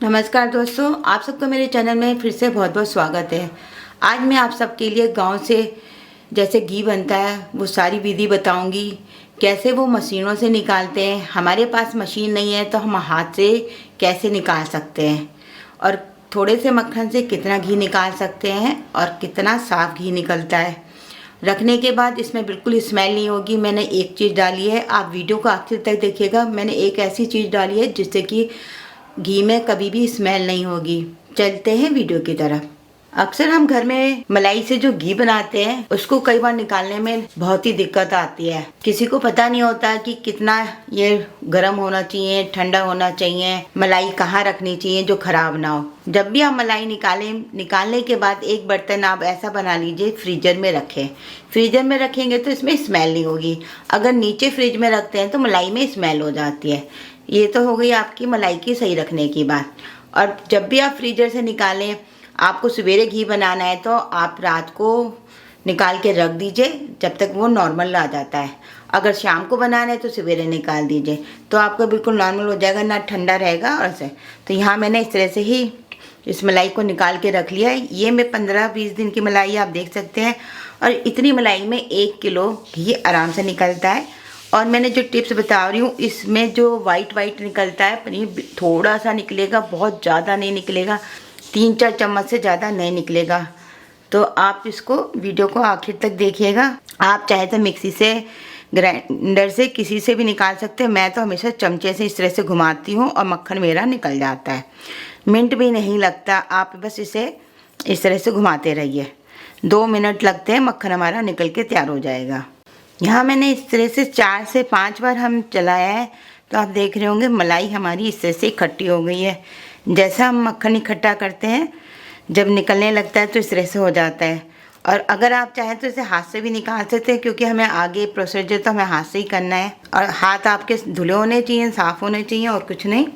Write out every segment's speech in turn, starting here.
नमस्कार दोस्तों, आप सबको मेरे चैनल में फिर से बहुत बहुत स्वागत है। आज मैं आप सबके लिए गांव से जैसे घी बनता है वो सारी विधि बताऊंगी। कैसे वो मशीनों से निकालते हैं, हमारे पास मशीन नहीं है तो हम हाथ से कैसे निकाल सकते हैं, और थोड़े से मक्खन से कितना घी निकाल सकते हैं और कितना साफ घी निकलता है। रखने के बाद इसमें बिल्कुल स्मेल नहीं होगी। मैंने एक चीज़ डाली है, आप वीडियो को आखिर तक देखिएगा। मैंने एक ऐसी चीज़ डाली है जिससे कि घी में कभी भी स्मेल नहीं होगी। चलते हैं वीडियो की तरफ। अक्सर हम घर में मलाई से जो घी बनाते हैं उसको कई बार निकालने में बहुत ही दिक्कत आती है। किसी को पता नहीं होता कि कितना ये गर्म होना चाहिए, ठंडा होना चाहिए, मलाई कहाँ रखनी चाहिए जो खराब ना हो। जब भी आप मलाई निकालने के बाद एक बर्तन आप ऐसा बना लीजिए फ्रीजर में रखें। फ्रीजर में रखेंगे तो इसमें स्मेल नहीं होगी। अगर नीचे फ्रिज में रखते हैं तो मलाई में स्मेल हो जाती है। ये तो हो गई आपकी मलाई की सही रखने की बात। और जब भी आप फ्रीजर से निकालें, आपको सवेरे घी बनाना है तो आप रात को निकाल के रख दीजिए जब तक वो नॉर्मल आ जाता है। अगर शाम को बनाना है तो सवेरे निकाल दीजिए तो आपका बिल्कुल नॉर्मल हो जाएगा, ना ठंडा रहेगा। और से तो यहाँ मैंने इस तरह से ही इस मलाई को निकाल के रख लिया है। ये मैं 15-20 दिन की मलाई आप देख सकते हैं। और इतनी मलाई में 1 किलो घी आराम से निकलता है। और मैंने जो टिप्स बता रही हूँ इसमें जो वाइट निकलता है पनीर, थोड़ा सा निकलेगा, बहुत ज़्यादा नहीं निकलेगा, 3-4 चम्मच से ज़्यादा नहीं निकलेगा। तो आप इसको वीडियो को आखिर तक देखिएगा। आप चाहे तो मिक्सी से, ग्राइंडर से, किसी से भी निकाल सकते हैं। मैं तो हमेशा चमचे से इस तरह से घुमाती हूँ और मक्खन मेरा निकल जाता है। मिनट भी नहीं लगता, आप बस इसे इस तरह से घुमाते रहिए। 2 मिनट लगते हैं, मक्खन हमारा निकल के तैयार हो जाएगा। यहाँ मैंने इस तरह से 4 से 5 बार हम चलाया है तो आप देख रहे होंगे मलाई हमारी इस तरह से इकट्ठी हो गई है। जैसा हम मक्खन इकट्ठा करते हैं जब निकलने लगता है तो इस तरह से हो जाता है। और अगर आप चाहें तो इसे हाथ से भी निकाल सकते हैं, क्योंकि हमें आगे प्रोसीजर तो हमें हाथ से ही करना है। और हाथ आपके धुले होने चाहिए, साफ़ होने चाहिए, और कुछ नहीं।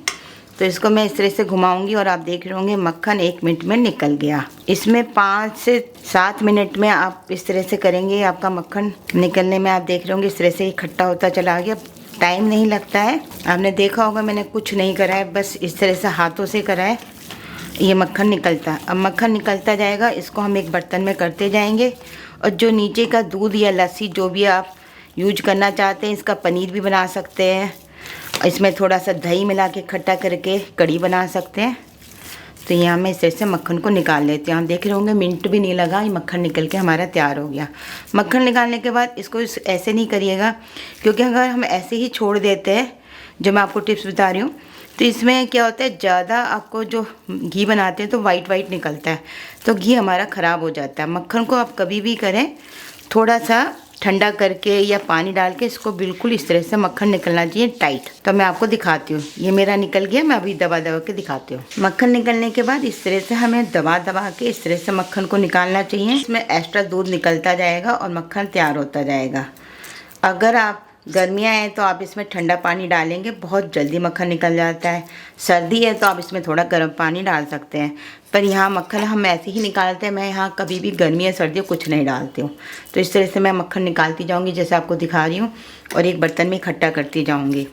तो इसको मैं इस तरह से घुमाऊंगी और आप देख रहे होंगे मक्खन 1 मिनट में निकल गया। इसमें 5 से 7 मिनट में आप इस तरह से करेंगे, आपका मक्खन निकलने में आप देख रहे होंगे इस तरह से इकट्ठा होता चला गया। टाइम नहीं लगता है, आपने देखा होगा मैंने कुछ नहीं करा है, बस इस तरह से हाथों से करा है, ये मक्खन निकलता है। अब मक्खन निकलता जाएगा, इसको हम एक बर्तन में करते जाएंगे। और जो नीचे का दूध या लस्सी जो भी आप यूज करना चाहते हैं, इसका पनीर भी बना सकते हैं। इसमें थोड़ा सा दही मिला के खट्टा करके कढ़ी बना सकते हैं। तो यहाँ मैं इस तरह से मक्खन को निकाल लेती हूँ। आप देख रहे होंगे मिनट भी नहीं लगा, ये मक्खन निकल के हमारा तैयार हो गया। मक्खन निकालने के बाद इसको ऐसे नहीं करिएगा, क्योंकि अगर हम ऐसे ही छोड़ देते हैं, जो मैं आपको टिप्स बता रही हूँ, तो इसमें क्या होता है, ज़्यादा आपको जो घी बनाते हैं तो वाइट निकलता है, तो घी हमारा ख़राब हो जाता है। मक्खन को आप कभी भी करें थोड़ा सा ठंडा करके या पानी डाल के, इसको बिल्कुल इस तरह से मक्खन निकलना चाहिए टाइट। तो मैं आपको दिखाती हूँ, ये मेरा निकल गया, मैं अभी दबा के दिखाती हूँ। मक्खन निकलने के बाद इस तरह से हमें दबा के इस तरह से मक्खन को निकालना चाहिए। इसमें एक्स्ट्रा दूध निकलता जाएगा और मक्खन तैयार होता जाएगा। अगर आप गर्मियाँ हैं तो आप इसमें ठंडा पानी डालेंगे, बहुत जल्दी मक्खन निकल जाता है। सर्दी है तो आप इसमें थोड़ा गर्म पानी डाल सकते हैं, पर यहाँ मक्खन हम ऐसे ही निकालते हैं। मैं यहाँ कभी भी गर्मी या सर्दी कुछ नहीं डालती हूँ। तो इस तरह से मैं मक्खन निकालती जाऊँगी जैसे आपको दिखा रही हूँ, और एक बर्तन में इकट्ठा करती जाऊँगी।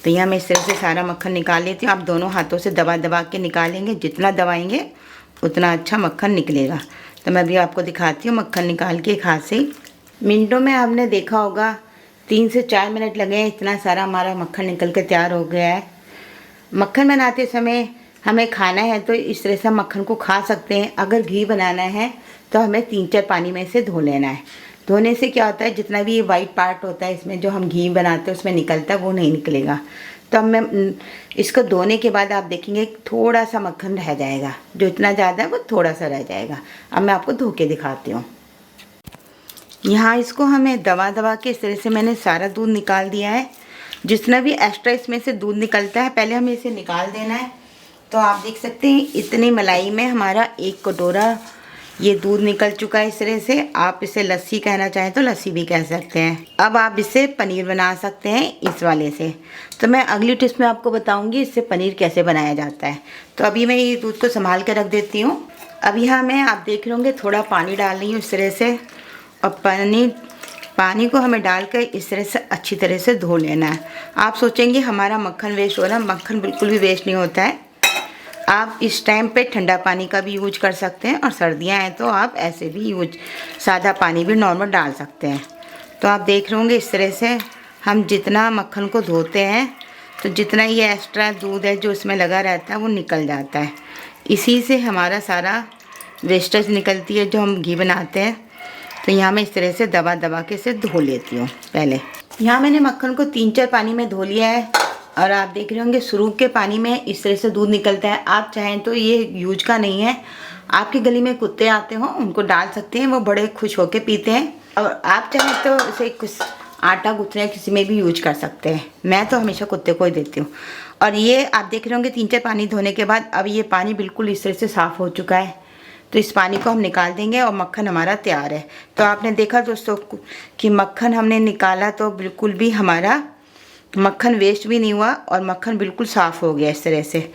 तो यहाँ मैं इस तरह से सारा मक्खन निकाल लेती हूँ। आप दोनों हाथों से दबा के निकालेंगे, जितना दबाएँगे उतना अच्छा मक्खन निकलेगा। तो मैं अभी आपको दिखाती हूँ मक्खन निकाल के एक हाथ से। मिनटों में आपने देखा होगा 3 से 4 मिनट लगे हैं, इतना सारा हमारा मक्खन निकल के तैयार हो गया है। मक्खन बनाते समय हमें खाना है तो इस तरह से मक्खन को खा सकते हैं। अगर घी बनाना है तो हमें 3-4 पानी में से धो लेना है। धोने से क्या होता है, जितना भी ये वाइट पार्ट होता है इसमें जो हम घी बनाते हैं उसमें निकलता है, वो नहीं निकलेगा। तो अब मैं इसको धोने के बाद आप देखेंगे थोड़ा सा मक्खन रह जाएगा, जो इतना ज़्यादा है वो थोड़ा सा रह जाएगा। अब मैं आपको धो के दिखाती हूँ। यहाँ इसको हमें दबा के इस तरह से मैंने सारा दूध निकाल दिया है। जितना भी एक्स्ट्रा इसमें से दूध निकलता है पहले हमें इसे निकाल देना है। तो आप देख सकते हैं इतनी मलाई में हमारा 1 कटोरा ये दूध निकल चुका है। इस तरह से आप इसे लस्सी कहना चाहें तो लस्सी भी कह सकते हैं। अब आप इससे पनीर बना सकते हैं इस वाले से। तो मैं अगली टिप्स में आपको बताऊंगी इससे पनीर कैसे बनाया जाता है। तो अभी मैं ये दूध को संभाल के रख देती हूँ। अब यहाँ मैं, आप देख रहे होंगे, थोड़ा पानी डाल रही हूँ इस तरह से। और पानी को हमें डालकर इस तरह से अच्छी तरह से धो लेना है। आप सोचेंगे हमारा मक्खन वेस्ट हो रहा है, मक्खन बिल्कुल भी वेस्ट नहीं होता है। आप इस टाइम पे ठंडा पानी का भी यूज कर सकते हैं और सर्दियां हैं तो आप ऐसे भी यूज सादा पानी भी नॉर्मल डाल सकते हैं। तो आप देख रहे होंगे इस तरह से हम जितना मक्खन को धोते हैं तो जितना ये एक्स्ट्रा दूध है जो इसमें लगा रहता है वो निकल जाता है। इसी से हमारा सारा वेस्टेज निकलती है जो हम घी बनाते हैं। तो यहाँ मैं इस तरह से दबा दबा के इसे धो लेती हूँ। पहले यहाँ मैंने मक्खन को 3-4 पानी में धो लिया है और आप देख रहे होंगे शुरू के पानी में इस तरह से दूध निकलता है। आप चाहें तो ये यूज का नहीं है, आपकी गली में कुत्ते आते हो उनको डाल सकते हैं, वो बड़े खुश होकर पीते हैं। और आप चाहें तो इसे कुछ आटा गूंथने किसी में भी यूज कर सकते हैं। मैं तो हमेशा कुत्ते को ही देती हूँ। और ये आप देख रहे होंगे 3-4 पानी धोने के बाद अब ये पानी बिल्कुल इस तरह से साफ़ हो चुका है। तो इस पानी को हम निकाल देंगे और मक्खन हमारा तैयार है। तो आपने देखा दोस्तों कि मक्खन हमने निकाला तो बिल्कुल भी हमारा मक्खन वेस्ट भी नहीं हुआ और मक्खन बिल्कुल साफ़ हो गया इस तरह से।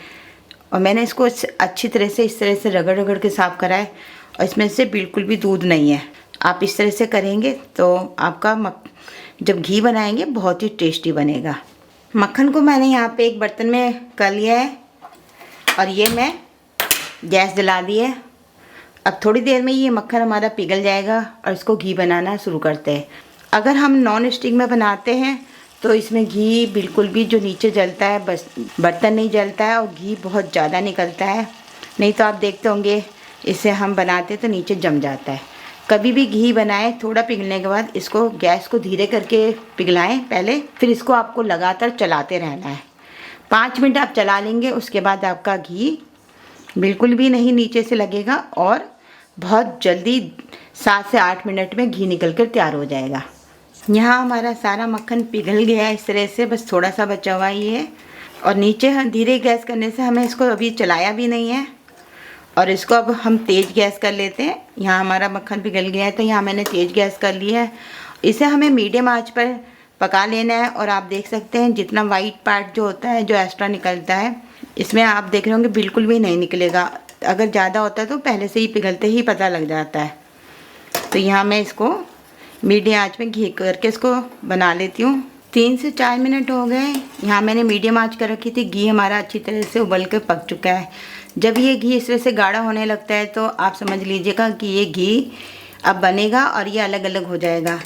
और मैंने इसको अच्छी तरह से इस तरह से रगड़ रगड़ के साफ़ करा है और इसमें से बिल्कुल भी दूध नहीं है। आप इस तरह से करेंगे तो आपका जब घी बनाएंगे बहुत ही टेस्टी बनेगा। मक्खन को मैंने यहाँ पे एक बर्तन में कर लिया है और ये मैं गैस जला दी है। अब थोड़ी देर में ये मक्खन हमारा पिघल जाएगा और इसको घी बनाना शुरू करते हैं। अगर हम नॉन स्टिक में बनाते हैं तो इसमें घी बिल्कुल भी जो नीचे जलता है बस बर्तन नहीं जलता है और घी बहुत ज़्यादा निकलता है। नहीं तो आप देखते होंगे इसे हम बनाते तो नीचे जम जाता है। कभी भी घी बनाएं थोड़ा पिघलने के बाद इसको गैस को धीरे करके पिघलाएं पहले, फिर इसको आपको लगातार चलाते रहना है। 5 मिनट आप चला लेंगे उसके बाद आपका घी बिल्कुल भी नहीं नीचे से लगेगा और बहुत जल्दी 7 से 8 मिनट में घी निकल कर तैयार हो जाएगा। यहाँ हमारा सारा मक्खन पिघल गया है इस तरह से, बस थोड़ा सा बचा हुआ ही है। और नीचे हम धीरे गैस करने से हमें इसको अभी चलाया भी नहीं है और इसको अब हम तेज़ गैस कर लेते हैं। यहाँ हमारा मक्खन पिघल गया है तो यहाँ मैंने तेज़ गैस कर ली है। इसे हमें मीडियम आंच पर पका लेना है। और आप देख सकते हैं जितना वाइट पार्ट जो होता है जो एक्स्ट्रा निकलता है इसमें आप देख रहे होंगे बिल्कुल भी नहीं निकलेगा। अगर ज़्यादा होता है तो पहले से ही पिघलते ही पता लग जाता है। तो यहाँ मैं इसको मीडियम आंच में घी करके इसको बना लेती हूँ। 3 से 4 मिनट हो गए। यहाँ मैंने मीडियम आंच कर रखी थी। घी हमारा अच्छी तरह से उबल के पक चुका है। जब ये घी इस तरह से गाढ़ा होने लगता है तो आप समझ लीजिएगा कि ये घी अब बनेगा और ये अलग अलग हो जाएगा।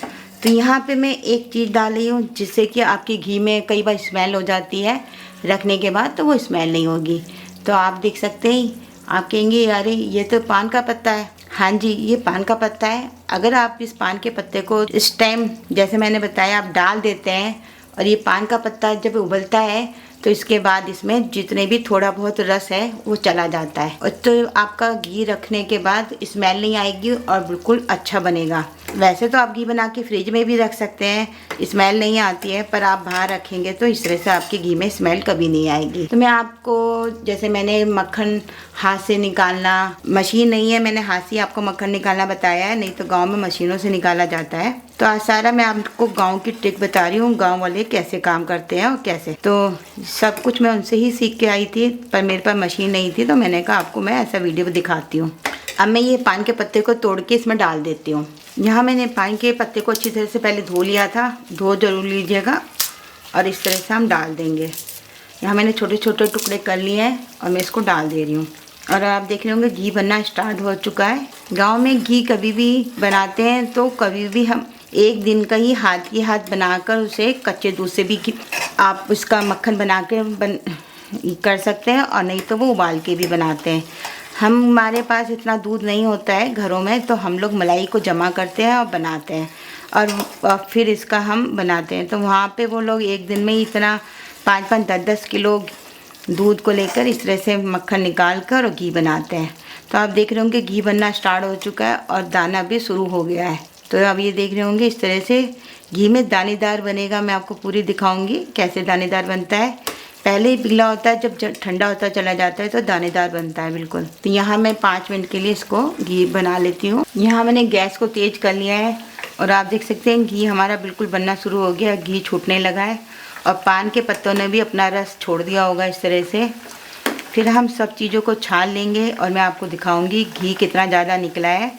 तो यहाँ पे मैं एक चीज़ डाल रही हूँ जिससे कि आपके घी में कई बार स्मेल हो जाती है रखने के बाद, तो वो स्मेल नहीं होगी। तो आप देख सकते हैं, आप कहेंगे अरे ये तो पान का पत्ता है। हाँ जी, ये पान का पत्ता है। अगर आप इस पान के पत्ते को इस टाइम जैसे मैंने बताया आप डाल देते हैं और ये पान का पत्ता जब उबलता है तो इसके बाद इसमें जितने भी थोड़ा बहुत रस है वो चला जाता है और तो आपका घी रखने के बाद स्मेल नहीं आएगी और बिल्कुल अच्छा बनेगा। वैसे तो आप घी बना के फ्रिज में भी रख सकते हैं, स्मेल नहीं आती है, पर आप बाहर रखेंगे तो इस तरह से आपके घी में स्मेल कभी नहीं आएगी। तो मैं आपको जैसे मैंने मक्खन हाथ से निकालना, मशीन नहीं है, मैंने हाथ से आपको मक्खन निकालना बताया है, नहीं तो गाँव में मशीनों से निकाला जाता है। तो आज सारा मैं आपको गाँव की ट्रिक बता रही हूँ, गाँव वाले कैसे काम करते हैं और कैसे। तो सब कुछ मैं उनसे ही सीख के आई थी, पर मेरे पास मशीन नहीं थी तो मैंने कहा आपको मैं ऐसा वीडियो दिखाती हूँ। अब मैं ये पान के पत्ते को तोड़ के इसमें डाल देती हूँ। यहाँ मैंने पान के पत्ते को अच्छी तरह से पहले धो लिया था, धो जरूर लीजिएगा। और इस तरह से हम डाल देंगे। यहाँ मैंने छोटे छोटे टुकड़े कर लिए हैं और मैं इसको डाल दे रही हूँ। और आप देख रहे होंगे घी बनना स्टार्ट हो चुका है। गाँव में घी कभी भी बनाते हैं तो कभी भी हम एक दिन का ही हाथ बनाकर उसे कच्चे दूध से भी आप उसका मक्खन बना के कर सकते हैं और नहीं तो वो उबाल के भी बनाते हैं। हमारे पास इतना दूध नहीं होता है घरों में, तो हम लोग मलाई को जमा करते हैं और बनाते हैं और फिर इसका हम बनाते हैं। तो वहाँ पे वो लोग एक दिन में ही इतना 5-5, 10-10 किलो दूध को लेकर इस तरह से मक्खन निकाल कर और घी बनाते हैं। तो आप देख रहे होंगे घी बनना स्टार्ट हो चुका है और दाना भी शुरू हो गया है। तो अब ये देख रहे होंगे इस तरह से घी में दानेदार बनेगा। मैं आपको पूरी दिखाऊंगी कैसे दानेदार बनता है। पहले ही पिघला होता है, जब ठंडा होता चला जाता है तो दानेदार बनता है बिल्कुल। तो यहाँ मैं 5 मिनट के लिए इसको घी बना लेती हूँ। यहाँ मैंने गैस को तेज़ कर लिया है और आप देख सकते हैं घी हमारा बिल्कुल बनना शुरू हो गया, घी छूटने लगा है और पान के पत्तों ने भी अपना रस छोड़ दिया होगा इस तरह से। फिर हम सब चीज़ों को छान लेंगे और मैं आपको दिखाऊँगी घी कितना ज़्यादा निकला है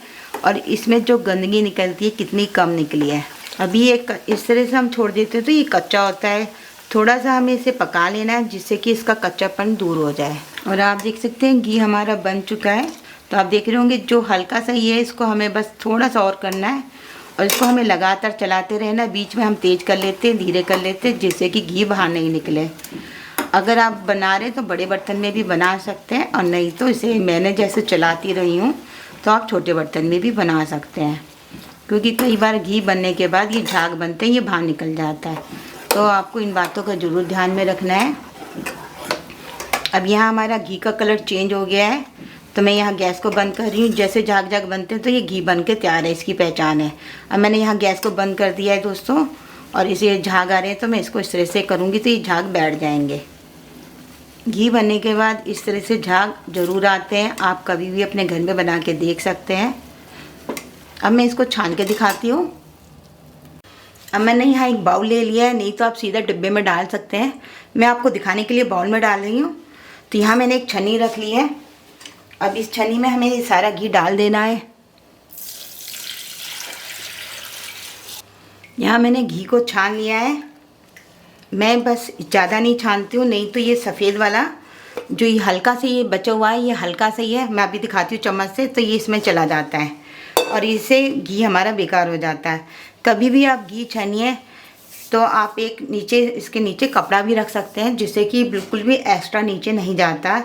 और इसमें जो गंदगी निकलती है कितनी कम निकली है। अभी ये इस तरह से हम छोड़ देते हैं तो ये कच्चा होता है, थोड़ा सा हमें इसे पका लेना है जिससे कि इसका कच्चापन दूर हो जाए। और आप देख सकते हैं घी हमारा बन चुका है। तो आप देख रहे होंगे जो हल्का सा ही है, इसको हमें बस थोड़ा सा और करना है और इसको हमें लगातार चलाते रहना। बीच में हम तेज़ कर लेते हैं, धीरे कर लेते हैं, जिससे कि घी बाहर नहीं निकले। अगर आप बना रहे तो बड़े बर्तन में भी बना सकते हैं, और नहीं तो इसे मैंने जैसे चलाती रही हूँ तो आप छोटे बर्तन में भी बना सकते हैं, क्योंकि कई बार घी बनने के बाद ये झाग बनते हैं, ये बाहर निकल जाता है। तो आपको इन बातों का ज़रूर ध्यान में रखना है। अब यहाँ हमारा घी का कलर चेंज हो गया है, तो मैं यहाँ गैस को बंद कर रही हूँ। जैसे झाग झाग बनते हैं तो ये घी बन के तैयार है, इसकी पहचान है। अब मैंने यहाँ गैस को बंद कर दिया है दोस्तों, और इसे झाग आ रहे हैं तो मैं इसको इस तरह से करूँगी तो ये झाग बैठ जाएंगे। घी बनने के बाद इस तरह से झाग ज़रूर आते हैं, आप कभी भी अपने घर में बना के देख सकते हैं। अब मैं इसको छान के दिखाती हूँ। अब मैंने यहाँ एक बाउल ले लिया है, नहीं तो आप सीधा डिब्बे में डाल सकते हैं। मैं आपको दिखाने के लिए बाउल में डाल रही हूँ। तो यहाँ मैंने एक छन्नी रख ली है। अब इस छन्नी में हमें ये सारा घी डाल देना है। यहाँ मैंने घी को छान लिया है। मैं बस ज़्यादा नहीं छानती हूँ, नहीं तो ये सफ़ेद वाला जो ये हल्का से ये बचा हुआ है, ये हल्का सा ही है। मैं अभी दिखाती हूँ चम्मच से, तो ये इसमें चला जाता है और इससे घी हमारा बेकार हो जाता है। कभी भी आप घी छानिए तो आप एक नीचे, इसके नीचे कपड़ा भी रख सकते हैं, जिससे कि बिल्कुल भी एक्स्ट्रा नीचे नहीं जाता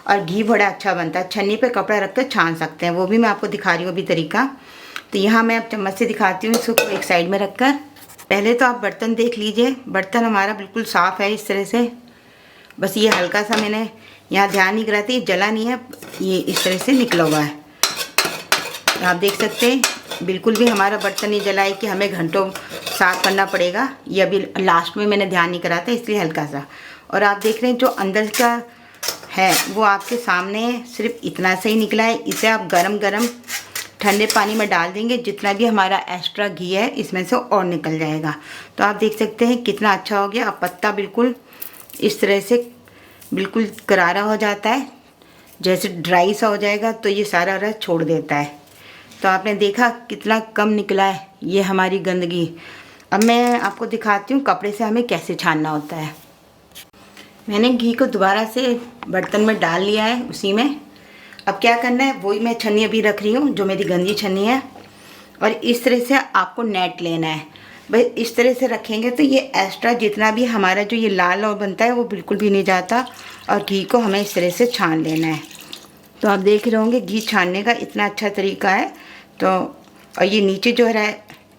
और घी बड़ा अच्छा बनता है। छन्नी पे कपड़ा रख कर छान सकते हैं, वो भी मैं आपको दिखा रही हूँ अभी तरीका। तो यहाँ मैं अब चम्मच से दिखाती हूँ, इसको एक साइड में रख कर। पहले तो आप बर्तन देख लीजिए, बर्तन हमारा बिल्कुल साफ़ है इस तरह से। बस ये हल्का सा मैंने यहाँ ध्यान नहीं करा था, ये जला नहीं है, ये इस तरह से निकला हुआ है। आप देख सकते हैं बिल्कुल भी हमारा बर्तन नहीं जला है कि हमें घंटों साफ़ करना पड़ेगा। ये अभी लास्ट में मैंने ध्यान नहीं करा था, इसलिए हल्का सा। और आप देख रहे हैं जो अंदर का है वो आपके सामने है, सिर्फ इतना सा ही निकला है। इसे आप गरम गरम ठंडे पानी में डाल देंगे, जितना भी हमारा एक्स्ट्रा घी है इसमें से और निकल जाएगा। तो आप देख सकते हैं कितना अच्छा हो गया। अब पत्ता बिल्कुल इस तरह से बिल्कुल करारा हो जाता है, जैसे ड्राई सा हो जाएगा तो ये सारा रस छोड़ देता है। तो आपने देखा कितना कम निकला है ये हमारी गंदगी। अब मैं आपको दिखाती हूँ कपड़े से हमें कैसे छानना होता है। मैंने घी को दोबारा से बर्तन में डाल लिया है उसी में। अब क्या करना है, वही मैं छन्नी अभी रख रही हूँ जो मेरी गंदी छन्नी है, और इस तरह से आपको नेट लेना है। भाई इस तरह से रखेंगे तो ये एक्स्ट्रा जितना भी हमारा जो ये लाल और बनता है वो बिल्कुल भी नहीं जाता, और घी को हमें इस तरह से छान लेना है। तो आप देख रहे होंगे घी छानने का इतना अच्छा तरीका है। तो और ये नीचे जो है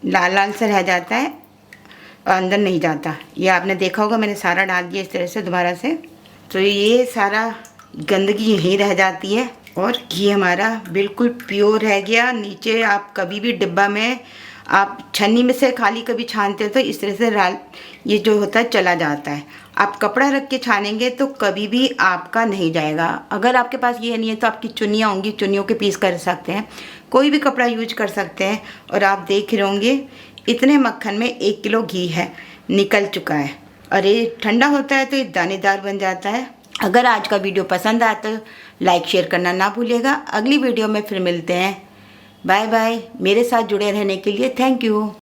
लाल लाल सा रह जाता है और अंदर नहीं जाता। ये आपने देखा होगा, मैंने सारा डाल दिया इस तरह से दोबारा से। तो ये सारा गंदगी यहीं रह जाती है और घी हमारा बिल्कुल प्योर रह गया। नीचे आप कभी भी डिब्बा में आप छन्नी में से खाली कभी छानते हो तो इस तरह से लाल ये जो होता है चला जाता है। आप कपड़ा रख के छानेंगे तो कभी भी आपका नहीं जाएगा। अगर आपके पास ये नहीं है तो आपकी चुन्नियाँ होंगी, चुन्नियों के पीस कर सकते हैं, कोई भी कपड़ा यूज कर सकते हैं। और आप देख रहे होंगे इतने मक्खन में 1 किलो घी है, निकल चुका है। और ये ठंडा होता है तो ये दानेदार बन जाता है। अगर आज का वीडियो पसंद आया तो लाइक शेयर करना ना भूलिएगा। अगली वीडियो में फिर मिलते हैं। Bye bye. मेरे साथ जुड़े रहने के लिए थैंक यू।